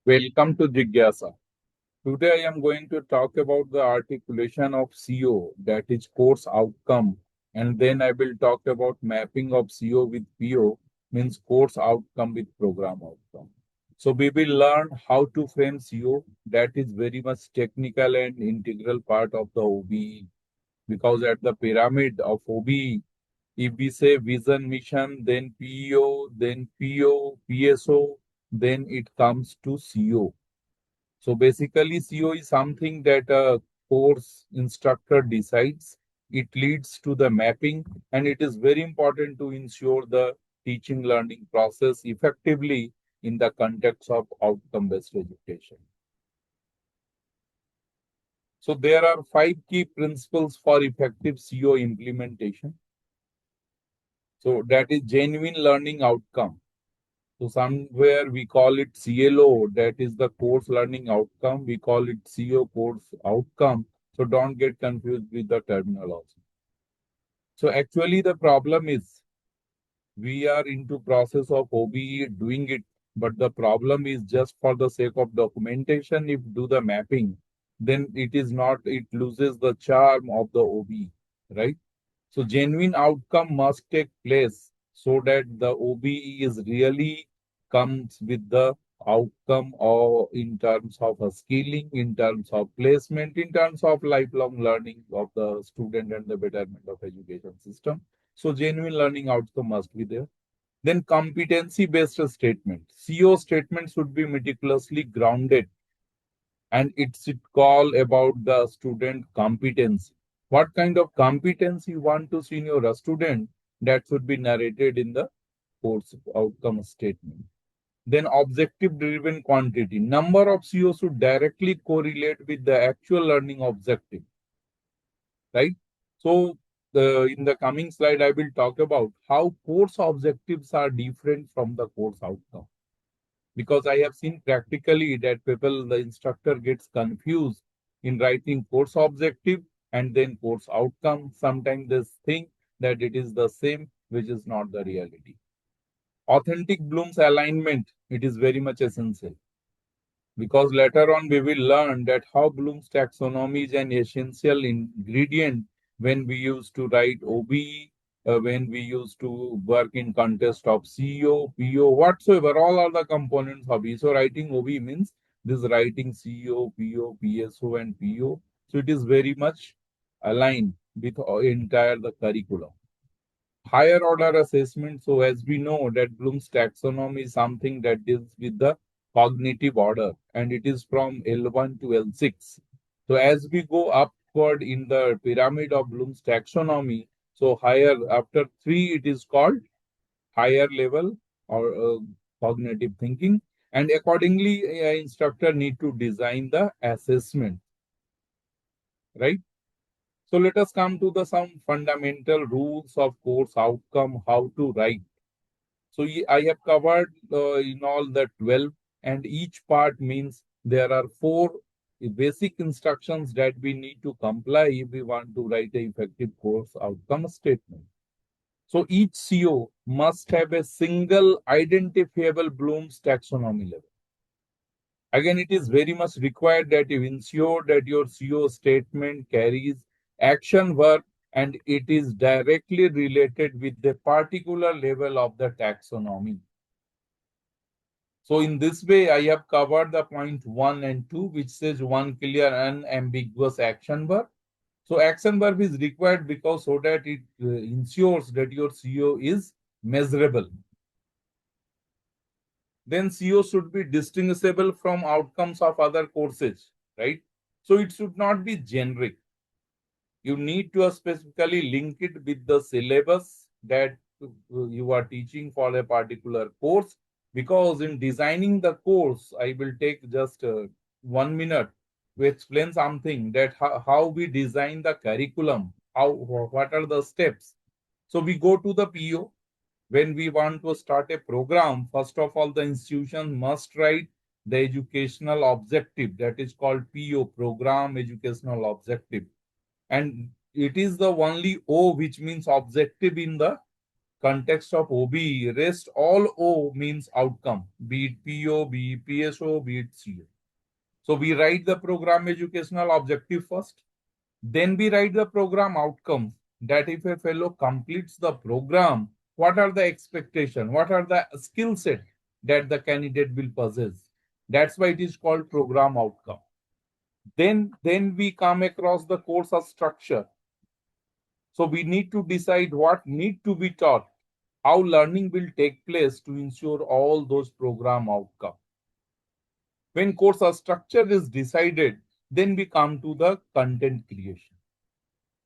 Welcome to Jigyasa. Today I am going to talk about the articulation of CO, that is course outcome, and then I will talk about mapping of CO with PO, means course outcome with program outcome. So we will learn how to frame CO, that is very much technical and integral part of the OBE, because at the pyramid of OBE, if we say vision, mission, then PO, then PO, PSO, then it comes to CO. So basically, CO is something that a course instructor decides. It leads to the mapping, and it is very important to ensure the teaching learning process effectively in the context of outcome-based education. So there are 5 key principles for effective CO implementation. So that is genuine learning outcome. So somewhere we call it CLO, that is the course learning outcome. We call it CO, course outcome. So don't get confused with the terminology. So actually the problem is we are into process of OBE doing it, but the problem is just for the sake of documentation, if do the mapping, then it is not, it loses the charm of the OBE, right? So genuine outcome must take place so that the OBE is really comes with the outcome or in terms of a skilling, in terms of placement, in terms of lifelong learning of the student and the betterment of education system. So genuine learning outcome must be there. Then competency-based statement. CO statement should be meticulously grounded and it should call about the student competency. What kind of competence you want to see in your student, that should be narrated in the course outcome statement. Then objective driven quantity. Number of CO should directly correlate with the actual learning objective, right? So in the coming slide, I will talk about how course objectives are different from the course outcome. Because I have seen practically that people, the instructor gets confused in writing course objective and then course outcome. Sometimes they think that it is the same, which is not the reality. Authentic Bloom's alignment, it is very much essential. Because later on we will learn that how Bloom's taxonomy is an essential ingredient when we used to write OBE, when we used to work in context of CO, PO, whatsoever, all are the components of it. So writing OBE means this writing CO, PO, PSO and PO. So it is very much aligned with entire the curriculum. Higher order assessment. So as we know that Bloom's taxonomy is something that deals with the cognitive order and it is from L1 to L6. So as we go upward in the pyramid of Bloom's taxonomy, so higher after 3 it is called higher level or cognitive thinking, and accordingly an instructor need to design the assessment, right? So let us come to the some fundamental rules of course outcome, how to write. So I have covered in all the 12, and each part means there are 4 basic instructions that we need to comply if we want to write an effective course outcome statement. So each CO must have a single identifiable Bloom's taxonomy level. Again, it is very much required that you ensure that your CO statement carries action verb and it is directly related with the particular level of the taxonomy. So in this way, I have covered the point 1 and 2, which says one clear and ambiguous action verb. So action verb is required because so that it ensures that your CO is measurable. Then CO should be distinguishable from outcomes of other courses, right? So it should not be generic. You need to specifically link it with the syllabus that you are teaching for a particular course, because in designing the course, I will take just 1 minute to explain something that how we design the curriculum, what are the steps. So we go to the PO. When we want to start a program, first of all, the institution must write the educational objective, that is called PO, program educational objective. And it is the only O which means objective in the context of OBE, rest all O means outcome, be it PO, be it PSO, be it CO. So we write the program educational objective first. Then we write the program outcomes, that if a fellow completes the program, what are the expectations? What are the skill set that the candidate will possess? That's why it is called program outcome. Then we come across the course of structure. So we need to decide what need to be taught, how learning will take place to ensure all those program outcomes. When course of structure is decided, then we come to the content creation.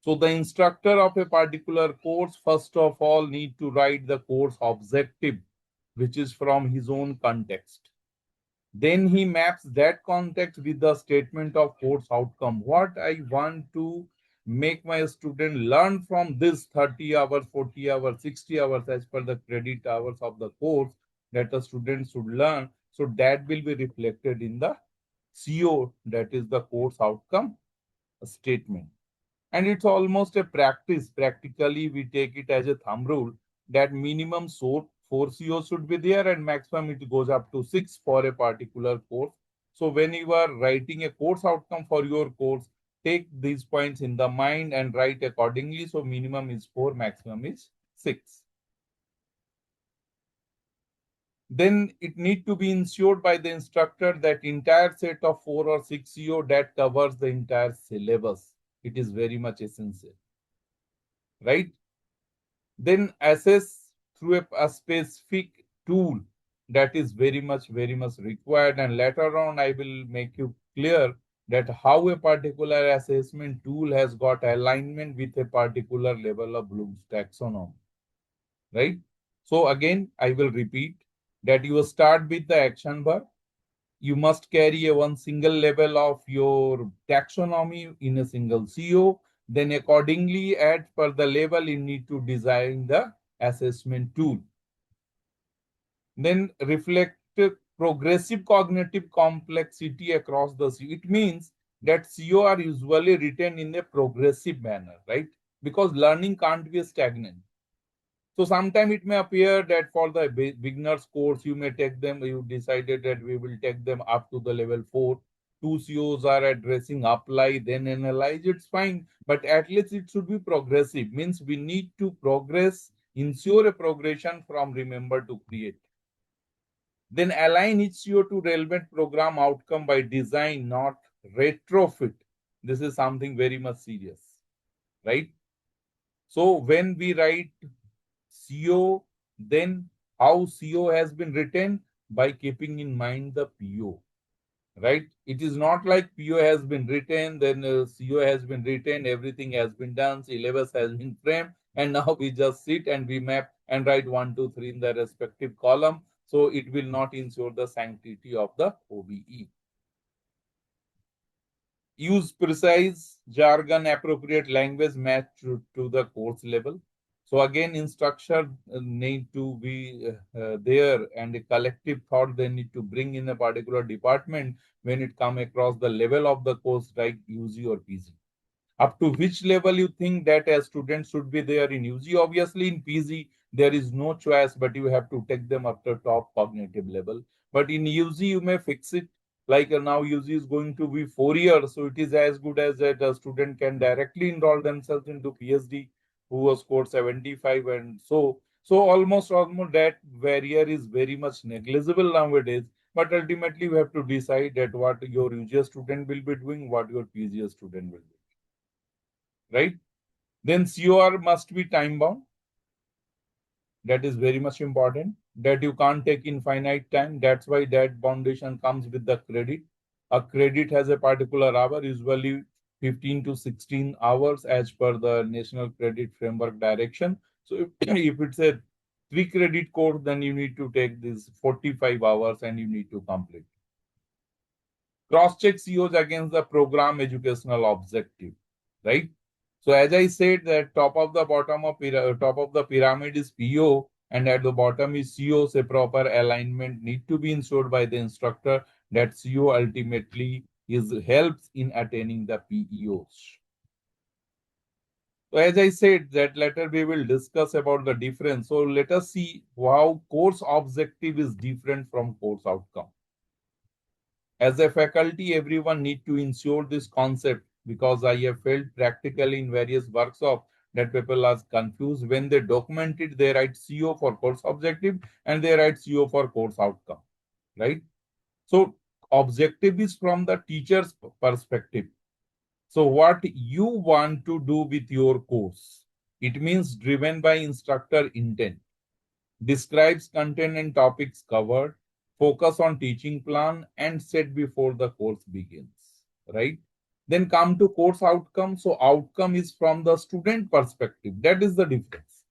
So the instructor of a particular course, first of all, need to write the course objective, which is from his own context. Then he maps that context with the statement of course outcome. What I want to make my student learn from this 30 hours, 40 hours, 60 hours as per the credit hours of the course that the student should learn. So that will be reflected in the CO, that is the course outcome statement. And it's almost a practice. Practically, we take it as a thumb rule that minimum 4 COs should be there and maximum it goes up to 6 for a particular course. So when you are writing a course outcome for your course, take these points in the mind and write accordingly. So minimum is 4, maximum is 6. Then it need to be ensured by the instructor that entire set of 4 or 6 CO that covers the entire syllabus. It is very much essential, right? Then assess through a specific tool that is very much required, and later on I will make you clear that how a particular assessment tool has got alignment with a particular level of Bloom's taxonomy, right? So again, I will repeat that you start with the action verb. You must carry a one single level of your taxonomy in a single CO. Then accordingly, as per the level, you need to design the assessment tool. Then reflect progressive cognitive complexity across the CO. It means that CO are usually written in a progressive manner, right? Because learning can't be stagnant. So sometimes it may appear that for the beginners course, you may take them, you decided that we will take them up to the level 4. 2 COs are addressing apply, then analyze, it's fine. But at least it should be progressive, means we need to progress, ensure a progression from remember to create. Then align each CO to relevant program outcome by design, not retrofit. This is something very much serious, right? So when we write CO, then how CO has been written by keeping in mind the PO, right? It is not like PO has been written, then CO has been written, everything has been done, syllabus has been framed, and now we just sit and we map and write 1, 2, 3 in the respective column. So it will not ensure the sanctity of the OBE. Use precise jargon, appropriate language matched to the course level. So again, instructor need to be there, and a collective thought they need to bring in a particular department when it come across the level of the course like UG or PG. Up to which level you think that a student should be there in UG? Obviously, in PG, there is no choice, but you have to take them up to top cognitive level. But in UG, you may fix it. Like now UG is going to be 4 years, so it is as good as that a student can directly enroll themselves into PhD who was scored 75, and so almost that barrier is very much negligible nowadays. But ultimately, you have to decide that what your UG student will be doing, what your PG student will be, right? Then COR must be time bound. That is very much important, that you can't take infinite time. That's why that foundation comes with the credit. A credit has a particular hour, usually 15 to 16 hours as per the National Credit Framework direction. So if it's a 3 credit course, then you need to take this 45 hours and you need to complete. Cross-check COs against the program educational objective, right? So as I said, that top of the pyramid is PO, and at the bottom is COs. A proper alignment need to be ensured by the instructor that CO ultimately helps in attaining the PEOs. So as I said, that later we will discuss about the difference. So let us see how course objective is different from course outcome. As a faculty, everyone need to ensure this concept because I have felt practically in various workshops that people are confused when they document it. They write CO for course objective and they write CO for course outcome, right? So objective is from the teacher's perspective. So what you want to do with your course, it means driven by instructor intent, describes content and topics covered, focus on teaching plan and set before the course begins, right? Then come to course outcome. So outcome is from the student perspective. That is the difference.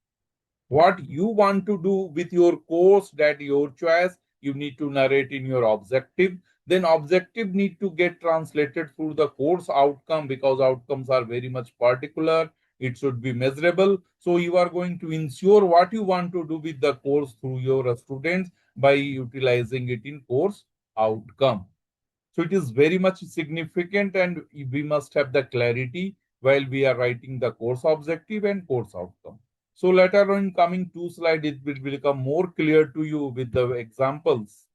What you want to do with your course, that your choice, you need to narrate in your objective. Then objective need to get translated through the course outcome because outcomes are very much particular. It should be measurable. So you are going to ensure what you want to do with the course through your students by utilizing it in course outcome. So it is very much significant and we must have the clarity while we are writing the course objective and course outcome. So later on in coming two slides, it will become more clear to you with the examples.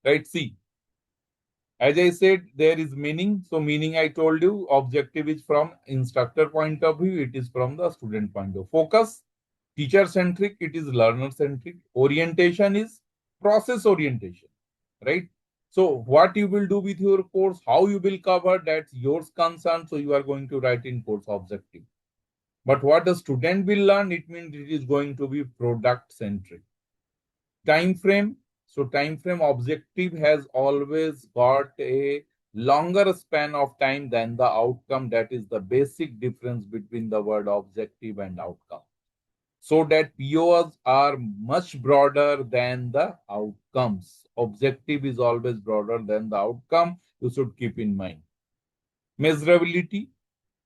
Right, see. As I said, there is meaning. So meaning I told you, objective is from instructor point of view. It is from the student point of view. Focus, teacher-centric, it is learner-centric. Orientation is process orientation, right? So what you will do with your course, how you will cover, that's your concern. So you are going to write in course objective. But what the student will learn, it means it is going to be product-centric. Time frame. So time frame objective has always got a longer span of time than the outcome. That is the basic difference between the word objective and outcome. So that POs are much broader than the outcomes. Objective is always broader than the outcome. You should keep in mind. Measurability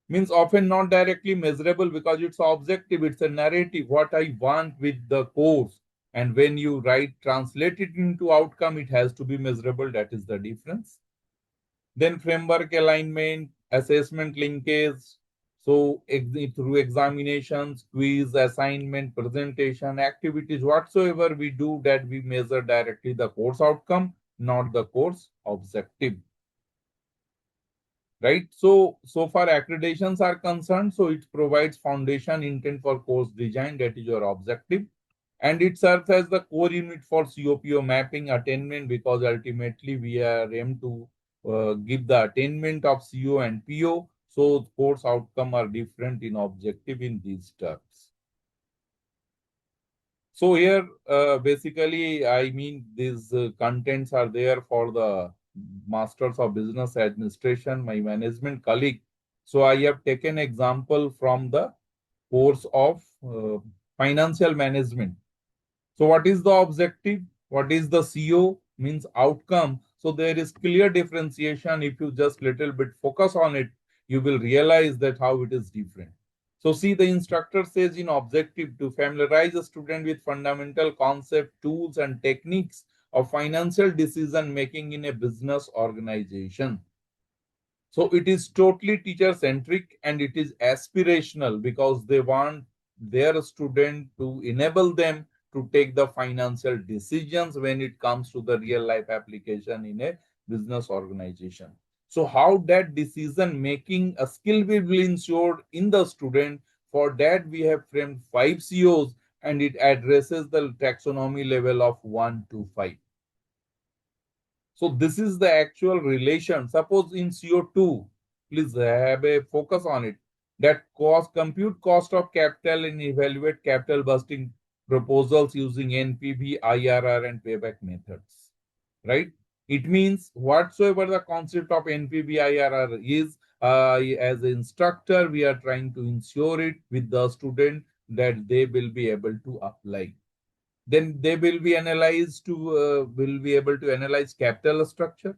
means often not directly measurable because it's objective, it's a narrative, what I want with the course. And when you write, translate it into outcome, it has to be measurable. That is the difference. Then framework alignment, assessment linkage. So through examinations, quiz, assignment, presentation, activities, whatsoever we do, that we measure directly the course outcome, not the course objective. Right? So far accreditations are concerned, so it provides foundation intent for course design, that is your objective. And it serves as the core unit for COPO mapping attainment because ultimately we are aimed to give the attainment of CO and PO. So course outcome are different in objective in these terms. So here basically I mean these contents are there for the Masters of Business Administration, my management colleague. So I have taken example from the course of financial management. So what is the objective? What is the CO? Means outcome. So there is clear differentiation. If you just little bit focus on it, you will realize that how it is different. So see, the instructor says in objective to familiarize a student with fundamental concept, tools and techniques of financial decision making in a business organization. So it is totally teacher centric and it is aspirational because they want their student to enable them to take the financial decisions when it comes to the real life application in a business organization. So how that decision making a skill will be ensured in the student, for that we have framed 5 COs and it addresses the taxonomy level of 1 to 5. So this is the actual relation. Suppose in CO2, please have a focus on it. That cost, compute cost of capital and evaluate capital busting proposals using NPV, IRR and payback methods. Right? It means whatsoever the concept of NPV, IRR is, as an instructor, we are trying to ensure it with the student that they will be able to apply. Then they will be analyzed to will be able to analyze capital structure.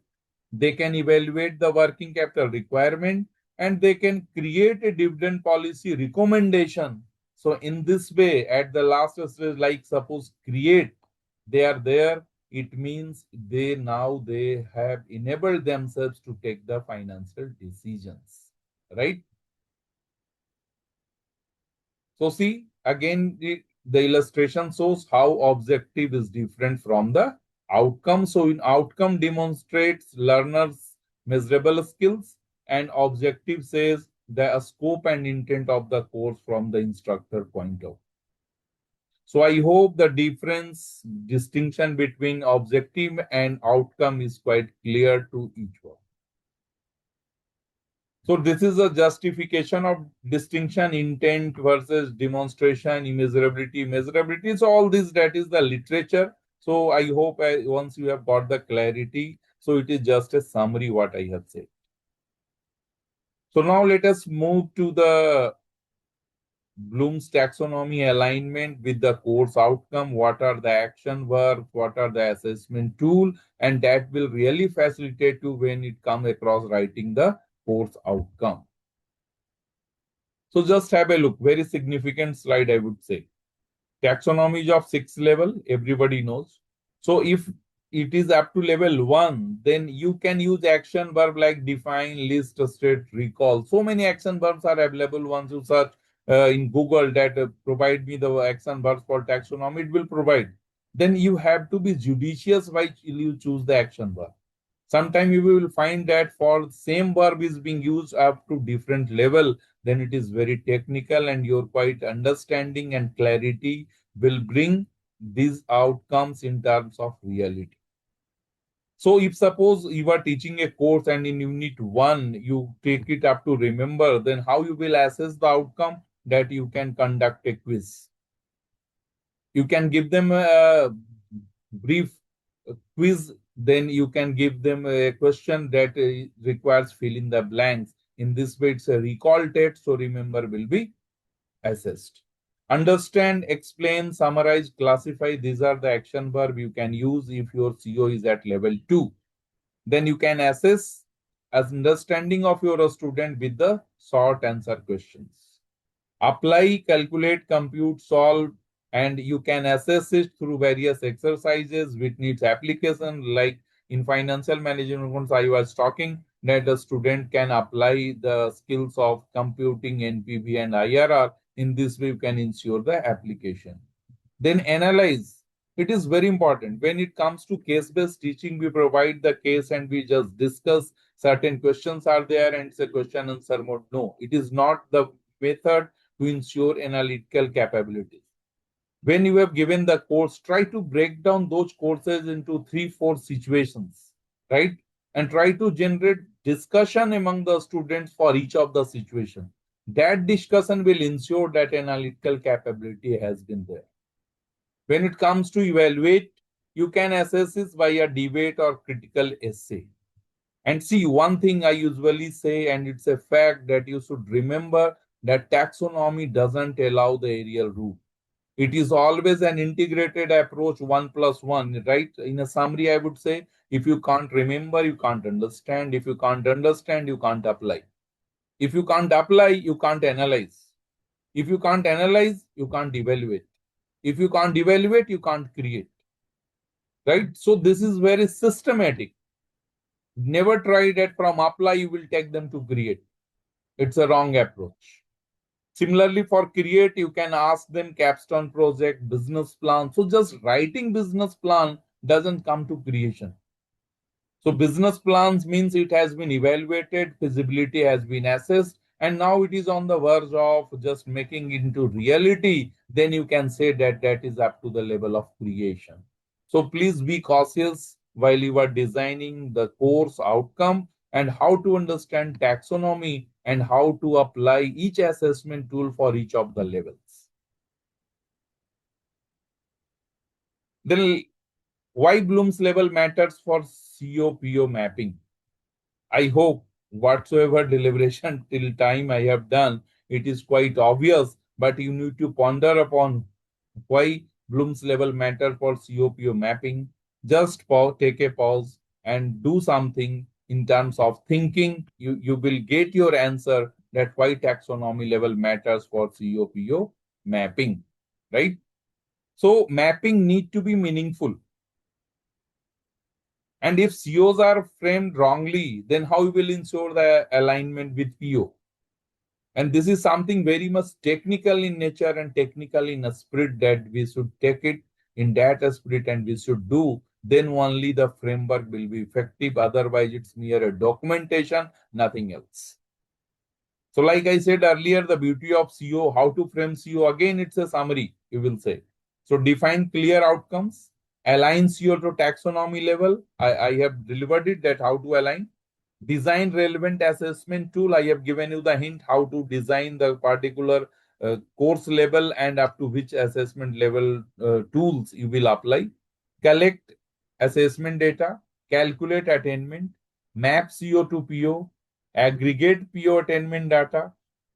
They can evaluate the working capital requirement and they can create a dividend policy recommendation. So in this way, at the last stage, like suppose create, they are there. It means they have enabled themselves to take the financial decisions, right? So see, again, the illustration shows how objective is different from the outcome. So in outcome demonstrates learners' measurable skills, and objective says the scope and intent of the course from the instructor point of view. So I hope the distinction between objective and outcome is quite clear to each one. So this is a justification of distinction, intent versus demonstration, immeasurability, measurability. So all this, that is the literature. So I hope once you have got the clarity, so it is just a summary what I have said. So now let us move to the Bloom's taxonomy alignment with the course outcome. What are the action verbs? What are the assessment tool? And that will really facilitate you when it comes across writing the course outcome. So just have a look. Very significant slide, I would say. Taxonomy is of 6 level. Everybody knows. So if it is up to level 1, then you can use action verb like define, list, state, recall. So many action verbs are available. Once you search in Google that provide me the action verbs for taxonomy, it will provide. Then you have to be judicious while you choose the action verb. Sometimes you will find that for same verb is being used up to different level, then it is very technical, and your quite understanding and clarity will bring these outcomes in terms of reality. So if suppose you are teaching a course and in unit 1, you take it up to remember, then how you will assess the outcome? That you can conduct a quiz. You can give them a brief quiz, then you can give them a question that requires fill in the blanks. In this way, it's a recall test, so remember will be assessed. Understand, explain, summarize, classify. These are the action verb you can use if your CO is at level 2. Then you can assess understanding of your student with the short answer questions. Apply, calculate, compute, solve, and you can assess it through various exercises which needs application. Like in financial management, I was talking that the student can apply the skills of computing NPV and IRR. In this way, you can ensure the application. Then analyze. It is very important. When it comes to case-based teaching, we provide the case and we just discuss certain questions are there and it's a question answer mode. No, it is not the method to ensure analytical capabilities. When you have given the course, try to break down those courses into 3-4 situations, right? And try to generate discussion among the students for each of the situations. That discussion will ensure that analytical capability has been there. When it comes to evaluate, you can assess this by a debate or critical essay. And see, one thing I usually say, and it's a fact that you should remember, that taxonomy doesn't allow the aerial route. It is always an integrated approach, 1+1, right? In a summary, I would say, if you can't remember, you can't understand. If you can't understand, you can't apply. If you can't apply, you can't analyze. If you can't analyze, you can't evaluate. If you can't evaluate, you can't create. Right? So this is very systematic. Never try that from apply, you will take them to create. It's a wrong approach. Similarly, for create, you can ask them capstone project, business plan. So just writing business plan doesn't come to creation. So business plans means it has been evaluated, feasibility has been assessed, and now it is on the verge of just making it into reality. Then you can say that that is up to the level of creation. So please be cautious while you are designing the course outcome and how to understand taxonomy and how to apply each assessment tool for each of the levels. Then why Bloom's level matters for COPO mapping. I hope whatsoever deliberation till time I have done, it is quite obvious, but you need to ponder upon why Bloom's level matter for COPO mapping. Just take a pause and do something in terms of thinking. You will get your answer that why taxonomy level matters for COPO mapping, right? So mapping need to be meaningful. And if COs are framed wrongly, then how you will ensure the alignment with PO? And this is something very much technical in nature and technical in a spirit that we should take it in that spirit and we should do. Then only the framework will be effective. Otherwise, it's mere a documentation, nothing else. So like I said earlier, the beauty of CO, how to frame CO, again, it's a summary, you will say. So define clear outcomes, align CO to taxonomy level. I have delivered it that how to align. Design relevant assessment tool. I have given you the hint how to design the particular course level and up to which assessment level tools you will apply. Collect assessment data, calculate attainment, map CO to PO, aggregate PO attainment data,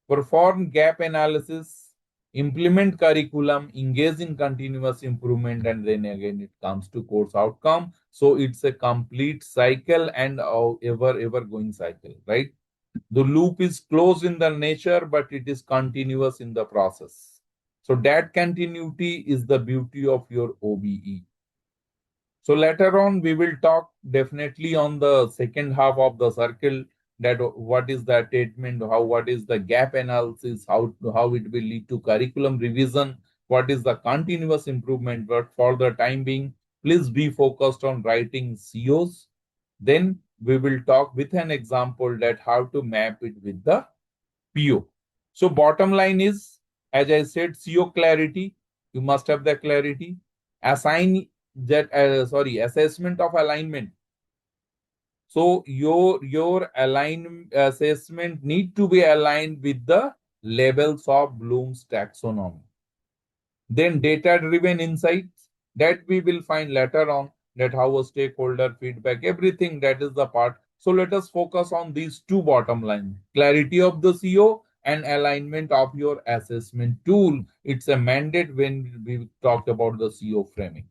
perform gap analysis, implement curriculum, engage in continuous improvement, and then again it comes to course outcome. So it's a complete cycle and ever going cycle, right? The loop is closed in the nature, but it is continuous in the process. So that continuity is the beauty of your OBE. So later on, we will talk definitely on the second half of the circle that what is the attainment, what is the gap analysis, how it will lead to curriculum revision, what is the continuous improvement. But for the time being, please be focused on writing COs. Then we will talk with an example that how to map it with the PO. So bottom line is, as I said, CO clarity. You must have the clarity. Assign that assessment of alignment. So your assessment need to be aligned with the levels of Bloom's taxonomy. Then data driven insights that we will find later on, that how a stakeholder feedback, everything that is the part. So let us focus on these two bottom lines: clarity of the CO and alignment of your assessment tool. It's a mandate when we talked about the CO framing.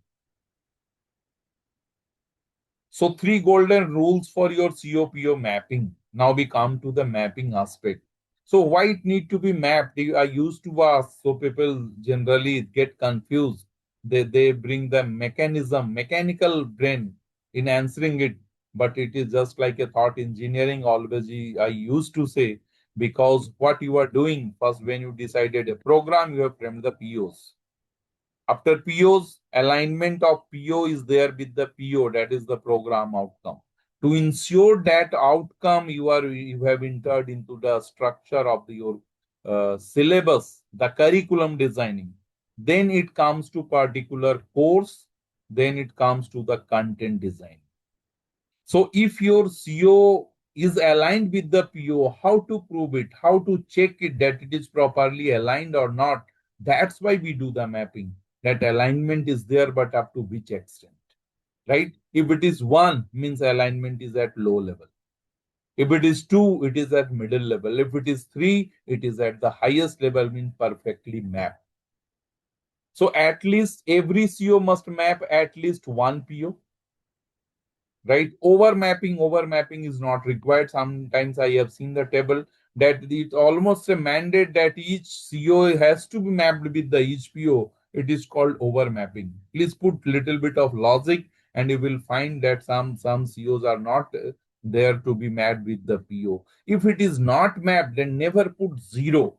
So 3 golden rules for your COPO mapping. Now we come to the mapping aspect. So why it need to be mapped? I used to ask, so people generally get confused. They bring the mechanical brain in answering it, but it is just like a thought engineering always. I used to say, because what you are doing first when you decided a program, you have framed the POs. After POs, alignment of PO is there with the PO, that is the program outcome. To ensure that outcome, you have entered into the structure of your syllabus, the curriculum designing. Then it comes to particular course. Then it comes to the content design. So if your CO is aligned with the PO, how to prove it, how to check it that it is properly aligned or not? That's why we do the mapping. That alignment is there, but up to which extent, right? If it is 1, means alignment is at low level. If it is 2, it is at middle level. If it is 3, it is at the highest level, means perfectly mapped. So at least every CO must map at least 1 PO. Right? Overmapping is not required. Sometimes I have seen the table that it's almost a mandate that each CO has to be mapped with the each PO. It is called overmapping. Please put little bit of logic and you will find that some COs are not there to be mapped with the PO. If it is not mapped, then never put 0.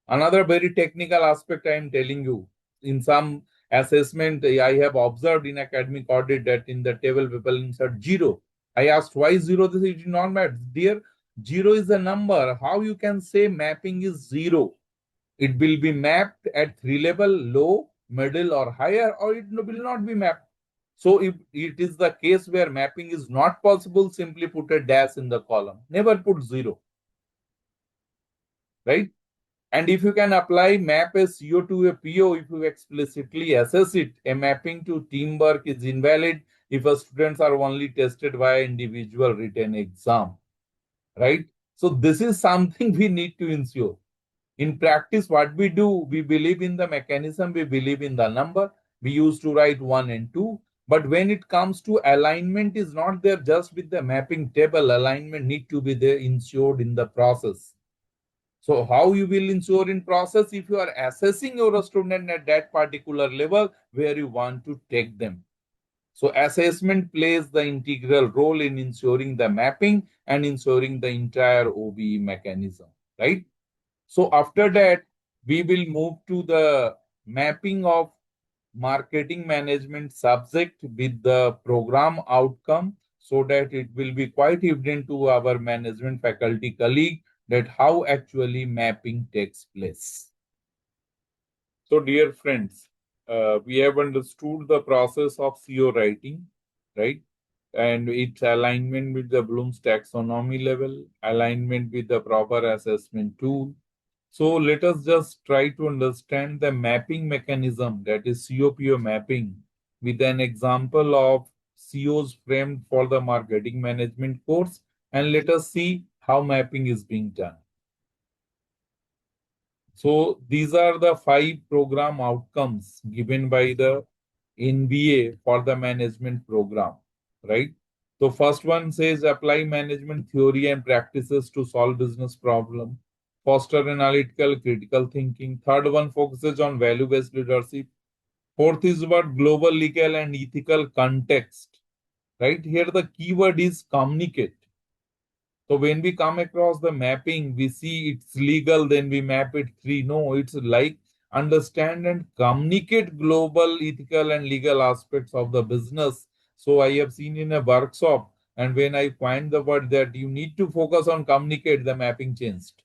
Another very technical aspect I am telling you, in some assessment, I have observed in academic audit that in the table people insert 0. I asked why 0? This is not mapped. Dear, 0 is a number. How you can say mapping is 0? It will be mapped at 3 level, low, middle, or higher, or it will not be mapped. So if it is the case where mapping is not possible, simply put a dash in the column. Never put 0. Right? And if you can apply map a CO to a PO, if you explicitly assess it, a mapping to teamwork is invalid if a students are only tested via individual written exam, right? So this is something we need to ensure. In practice, what we do, we believe in the mechanism, we believe in the number. We used to write 1 and 2. But when it comes to alignment is not there just with the mapping table. Alignment need to be there ensured in the process. So how you will ensure in process if you are assessing your student at that particular level where you want to take them. So assessment plays the integral role in ensuring the mapping and ensuring the entire OBE mechanism. right? So after that, we will move to the mapping of marketing management subject with the program outcome so that it will be quite evident to our management faculty colleague that how actually mapping takes place. So dear friends, we have understood the process of CO writing, right? And its alignment with the Bloom's taxonomy level, alignment with the proper assessment tool. So let us just try to understand the mapping mechanism, that is COPO mapping, with an example of COs framed for the marketing management course, and let us see how mapping is being done. So these are the 5 program outcomes given by the NBA for the management program, right? So first one says apply management theory and practices to solve business problem. Foster analytical critical thinking. Third one focuses on value-based leadership. Fourth is about global legal and ethical context, right? Here the keyword is communicate. So when we come across the mapping, we see it's legal, then we map it 3. No, it's like understand and communicate global, ethical, and legal aspects of the business. So I have seen in a workshop, and when I find the word that you need to focus on communicate, the mapping changed.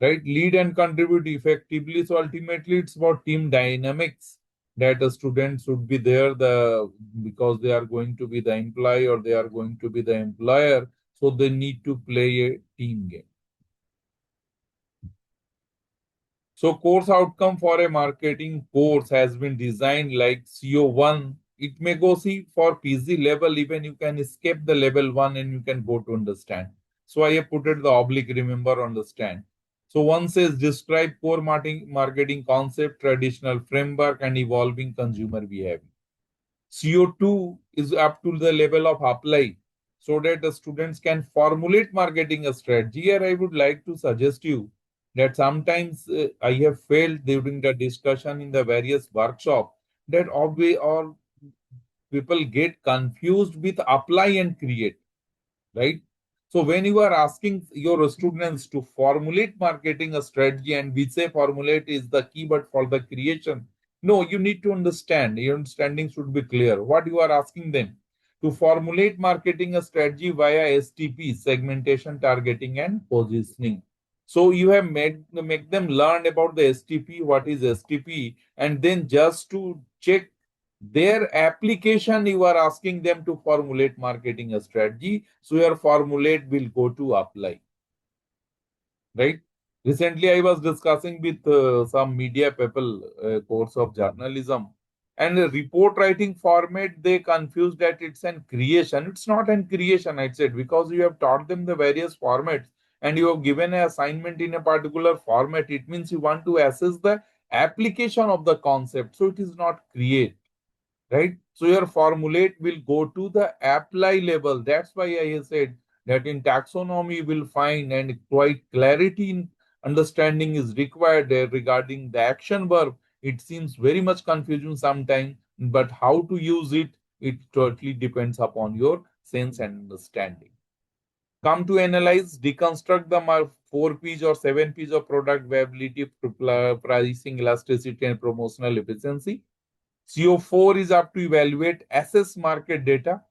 Right? Lead and contribute effectively. So ultimately, it's about team dynamics that a student should be there because they are going to be the employee or they are going to be the employer, so they need to play a team game. So course outcome for a marketing course has been designed like CO1. It may go see for PG level, even you can escape the level 1 and you can go to understand. So I have put it the oblique, remember, understand. So one says describe core marketing concept, traditional framework, and evolving consumer behavior. CO2 is up to the level of apply so that the students can formulate marketing strategy. Here I would like to suggest you that sometimes I have failed during the discussion in the various workshop that or people get confused with apply and create, right? So when you are asking your students to formulate marketing a strategy, and we say formulate is the keyword for the creation. No, you need to understand. Your understanding should be clear. What you are asking them to formulate marketing a strategy via STP, segmentation, targeting, and positioning. So you have make them learn about the STP, what is STP, and then just to check their application, you are asking them to formulate marketing a strategy. So your formulate will go to apply, right? Recently, I was discussing with some media people course of journalism, and the report writing format, they confused that it's an creation. It's not an creation, I said, because you have taught them the various formats and you have given an assignment in a particular format. It means you want to assess the application of the concept. So it is not create, right? So your formulate will go to the apply level. That's why I said that in taxonomy you will find and quite clarity in understanding is required there regarding the action verb. It seems very much confusing sometimes, but how to use it, it totally depends upon your sense and understanding. Come to analyze, deconstruct the 4 P's or 7 P's of product viability, pricing, elasticity, and promotional efficiency. CO4 is up to evaluate, assess market data,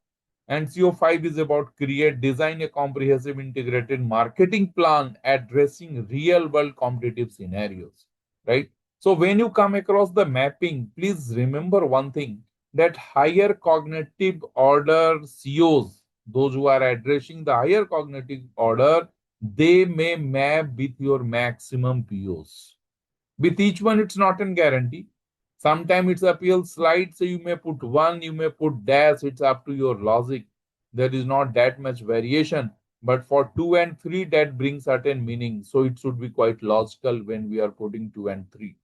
and CO5 is about create, design a comprehensive integrated marketing plan addressing real world competitive scenarios, right? So when you come across the mapping, please remember one thing, that higher cognitive order COs, those who are addressing the higher cognitive order, they may map with your maximum POs. With each one, it's not a guarantee. Sometimes it's a PL slide, so you may put 1, you may put dash, it's up to your logic. There is not that much variation. But for 2 and 3, that brings certain meaning. So it should be quite logical when we are putting 2 and 3.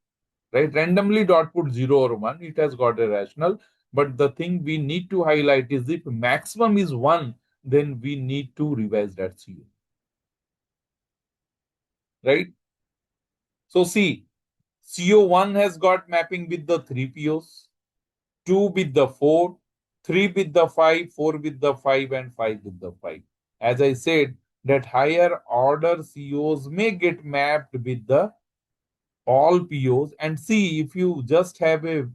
Right? Randomly dot put 0 or 1, it has got a rational. But the thing we need to highlight is if maximum is 1, then we need to revise that CO. Right? So see, CO1 has got mapping with the 3 POs, 2 with the 4, 3 with the 5, 4 with the 5, and 5 with the 5. As I said, that higher order COs may get mapped with the all POs. And see, if you just have a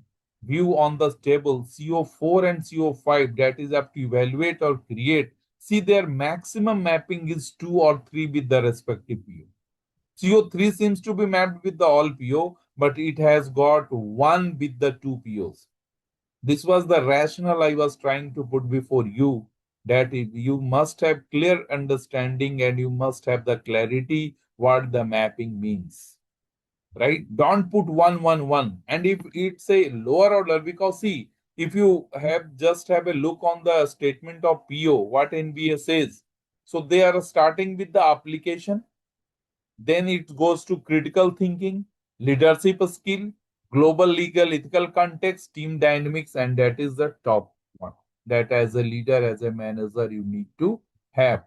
view on the table, CO4 and CO5, that is up to evaluate or create, see their maximum mapping is 2 or 3 with the respective PO. CO3 seems to be mapped with the all PO, but it has got 1 with the 2 POs. This was the rationale I was trying to put before you, that you must have clear understanding and you must have the clarity what the mapping means. Right? Don't put 111. And if it's a lower order, because see, if you have just have a look on the statement of PO, what NBA says. So they are starting with the application, then it goes to critical thinking, leadership skill, global legal ethical context, team dynamics, and that is the top one. That as a leader, as a manager, you need to have.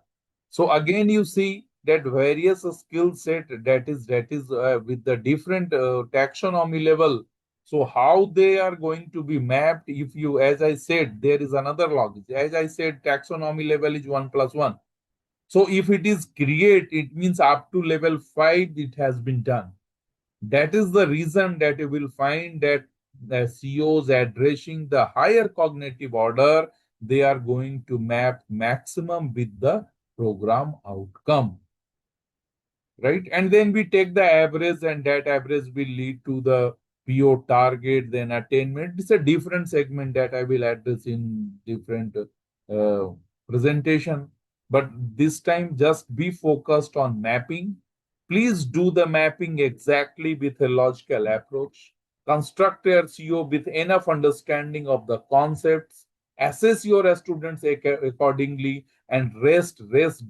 So again, you see that various skill set that is with the different taxonomy level. So how they are going to be mapped? If you, as I said, there is another logic. As I said, taxonomy level is 1+1. So if it is create, it means up to level 5, it has been done. That is the reason that you will find that the CEOs addressing the higher cognitive order, they are going to map maximum with the program outcome. Right? And then we take the average, and that average will lead to the PO target, then attainment. It's a different segment that I will address in different presentation. But this time, just be focused on mapping. Please do the mapping exactly with a logical approach. Construct your CO with enough understanding of the concepts. Assess your students accordingly, and rest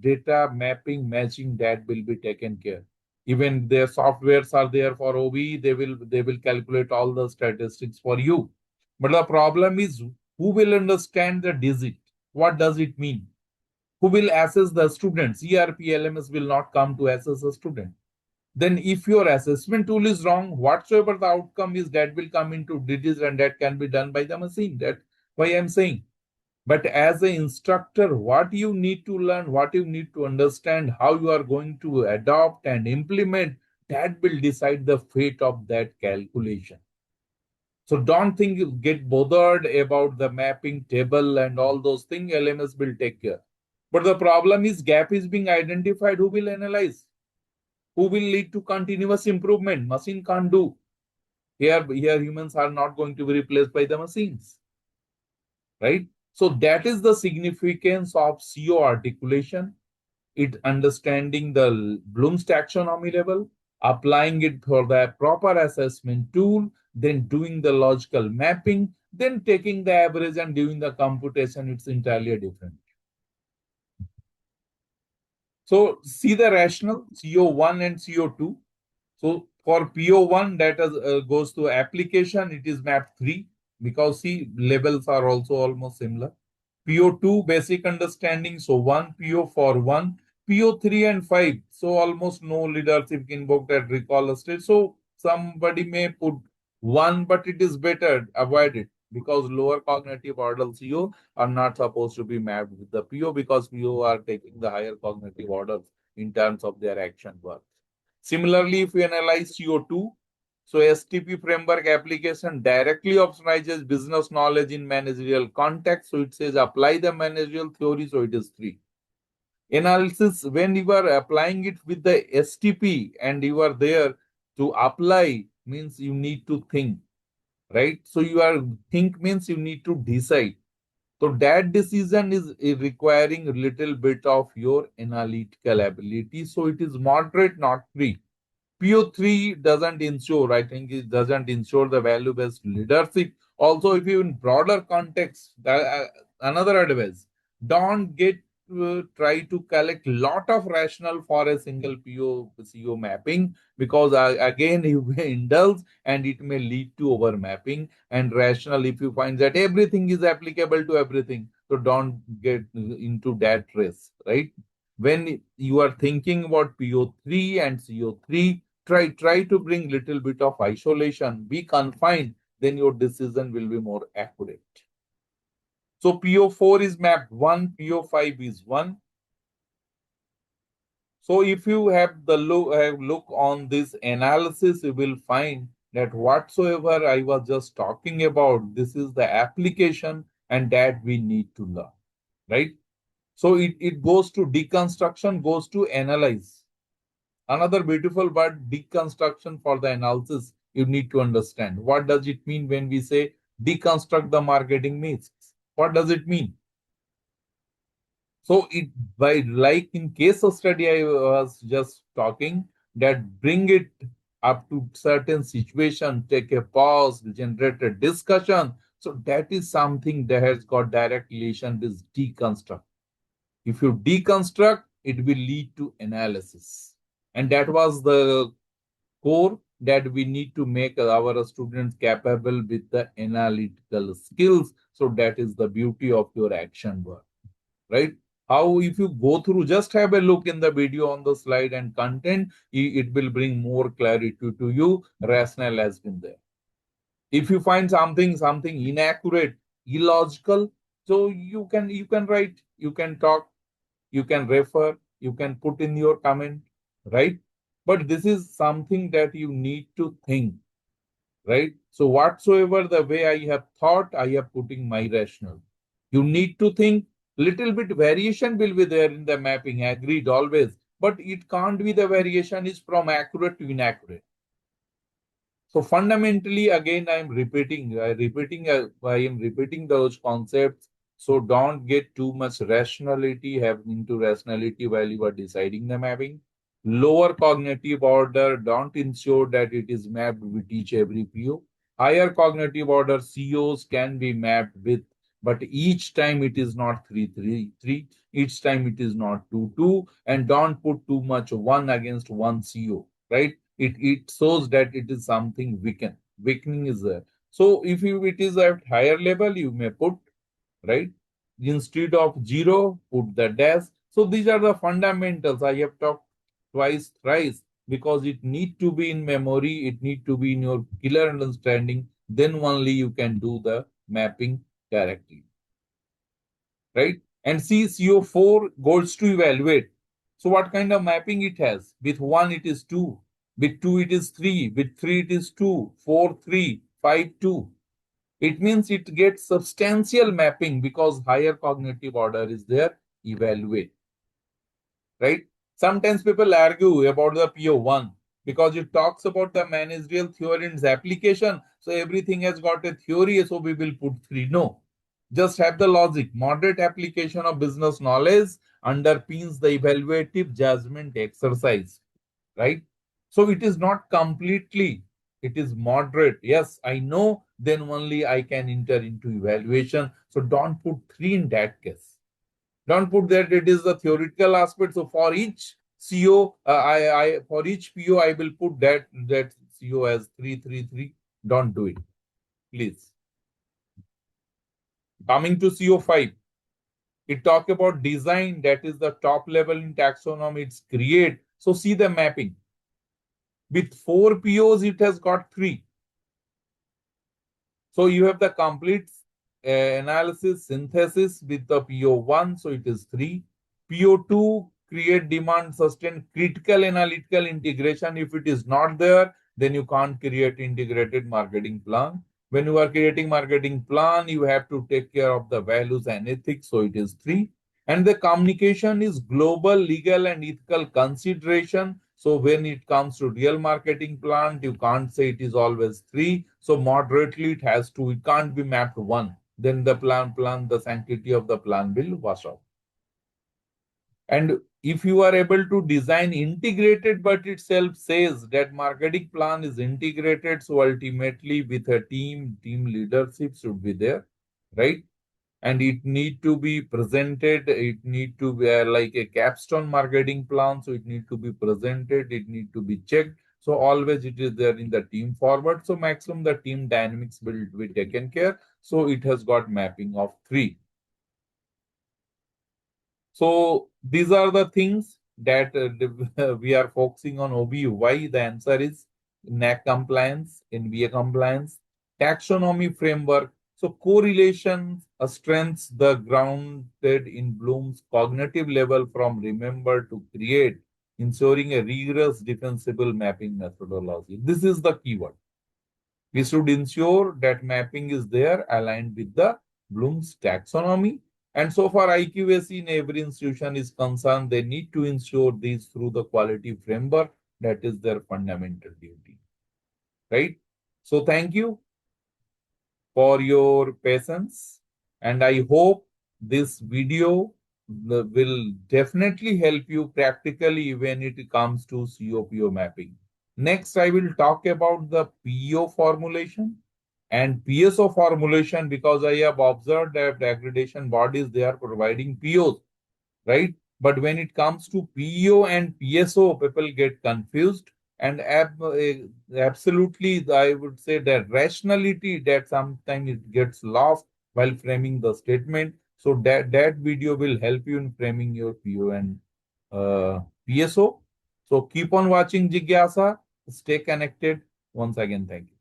data mapping matching, that will be taken care. Even their softwares are there for OB, they will calculate all the statistics for you. But the problem is, who will understand the digit? What does it mean? Who will assess the students? ERP LMS will not come to assess a student. Then if your assessment tool is wrong, whatsoever the outcome is, that will come into digits, and that can be done by the machine. That's why I'm saying. But as an instructor, what you need to learn, what you need to understand, how you are going to adopt and implement, that will decide the fate of that calculation. So don't think you get bothered about the mapping table and all those things. LMS will take care. But the problem is, gap is being identified. Who will analyze? Who will lead to continuous improvement? Machine can't do. Here humans are not going to be replaced by the machines. Right? So that is the significance of CO articulation. It understanding the Bloom's taxonomy level, applying it for the proper assessment tool, then doing the logical mapping, then taking the average and doing the computation. It's entirely different. So see the rationale, CO1 and CO2. So for PO1, that goes to application, it is map 3, because see, labels are also almost similar. PO2, basic understanding, so 1 PO for 1. PO3 and 5, so almost no leadership invoked at recall stage. So somebody may put 1, but it is better, avoid it, because lower cognitive order CO are not supposed to be mapped with the PO, because PO are taking the higher cognitive orders in terms of their action work. Similarly, if we analyze CO2, so STP framework application directly optimizes business knowledge in managerial context. So it says apply the managerial theory, so it is 3. Analysis, when you are applying it with the STP and you are there to apply, means you need to think, right? So you are think means you need to decide. So that decision is requiring a little bit of your analytical ability. So it is moderate, not free. PO3 doesn't ensure, I think it doesn't ensure the value-based leadership. Also, if you in broader context, another advice, don't get try to collect lot of rationale for a single PO CO mapping, because again you may indulge and it may lead to over mapping. And rationale, if you find that everything is applicable to everything, so don't get into that race, right? When you are thinking about PO3 and CO3, try to bring little bit of isolation, be confined, then your decision will be more accurate. So PO4 is mapped 1, PO5 is 1. So if you have the look on this analysis, you will find that whatsoever I was just talking about, this is the application and that we need to learn, right? So it goes to deconstruction, goes to analyze. Another beautiful word, deconstruction for the analysis, you need to understand. What does it mean when we say deconstruct the marketing mix? What does it mean? So it by like in case of study, I was just talking that bring it up to certain situation, take a pause, generate a discussion. So that is something that has got direct relation with deconstruct. If you deconstruct, it will lead to analysis. And that was the core that we need to make our students capable with the analytical skills. So that is the beauty of your action work, right? How if you go through, just have a look in the video on the slide and content, it will bring more clarity to you. Rationale has been there. If you find something inaccurate, illogical, so you can write, you can talk, you can refer, you can put in your comment, right? But this is something that you need to think, right? So whatsoever the way I have thought, I am putting my rationale. You need to think, little bit variation will be there in the mapping, agreed always, but it can't be the variation is from accurate to inaccurate. So fundamentally, again, I am repeating those concepts. So don't get too much rationality, have into rationality while you are deciding the mapping. Lower cognitive order, don't ensure that it is mapped with each every PO. Higher cognitive order COs can be mapped with, but each time it is not 3, 3, 3. Each time it is not 2, 2. And don't put too much one against one CO, right? It shows that it is something weakening is there. So if it is at higher level, you may put, right, instead of 0, put the dash. So these are the fundamentals. I have talked twice, thrice, because it need to be in memory, it need to be in your clear understanding, then only you can do the mapping directly, right? And see, CO4 goes to evaluate. So what kind of mapping it has? With 1, it is 2. With 2, it is 3. With 3, it is 2. 4, 3. 5, 2. It means it gets substantial mapping because higher cognitive order is there. Evaluate, right? Sometimes people argue about the PO1 because it talks about the managerial theory and its application. So everything has got a theory, so we will put 3. No, just have the logic. Moderate application of business knowledge underpins the evaluative judgment exercise, right? So it is not completely, it is moderate. Yes, I know, then only I can enter into evaluation. So don't put 3 in that case. Don't put that it is the theoretical aspect. So for each CO, I for each PO, I will put that CO as 3, 3, 3. Don't do it, please. Coming to CO5, it talk about design. That is the top level in taxonomy. It's create. So see the mapping. With 4 POs, it has got 3. So you have the complete analysis synthesis with the PO1, so it is 3. PO2, create, demand, sustain, critical analytical integration. If it is not there, then you can't create integrated marketing plan. When you are creating marketing plan, you have to take care of the values and ethics, so it is 3. And the communication is global, legal, and ethical consideration. So when it comes to real marketing plan, you can't say it is always 3. So moderately it has to, it can't be mapped 1. Then the the sanctity of the plan will wash out. And if you are able to design integrated, but itself says that marketing plan is integrated, so ultimately with a team leadership should be there, right? And it need to be presented, it need to be like a capstone marketing plan, so it need to be presented, it need to be checked. So always it is there in the team forward, so maximum the team dynamics will be taken care. So it has got mapping of 3. So these are the things that we are focusing on OBU. Why? The answer is NAC compliance, NBA compliance, taxonomy framework. So correlations, strengths, the grounded in Bloom's cognitive level from remember to create, ensuring a rigorous defensible mapping methodology. This is the keyword. We should ensure that mapping is there aligned with the Bloom's taxonomy. And so far IQAC in every institution is concerned, they need to ensure this through the quality framework. That is their fundamental duty, right? So thank you for your patience, and I hope this video will definitely help you practically when it comes to COPO mapping. Next, I will talk about the PO formulation and PSO formulation, because I have observed that accreditation bodies, they are providing POs, right? But when it comes to PO and PSO, people get confused, and absolutely, I would say that rationality, that sometimes it gets lost while framing the statement. So that video will help you in framing your PO and PSO. So keep on watching Jigyasa. Stay connected. Once again, thank you.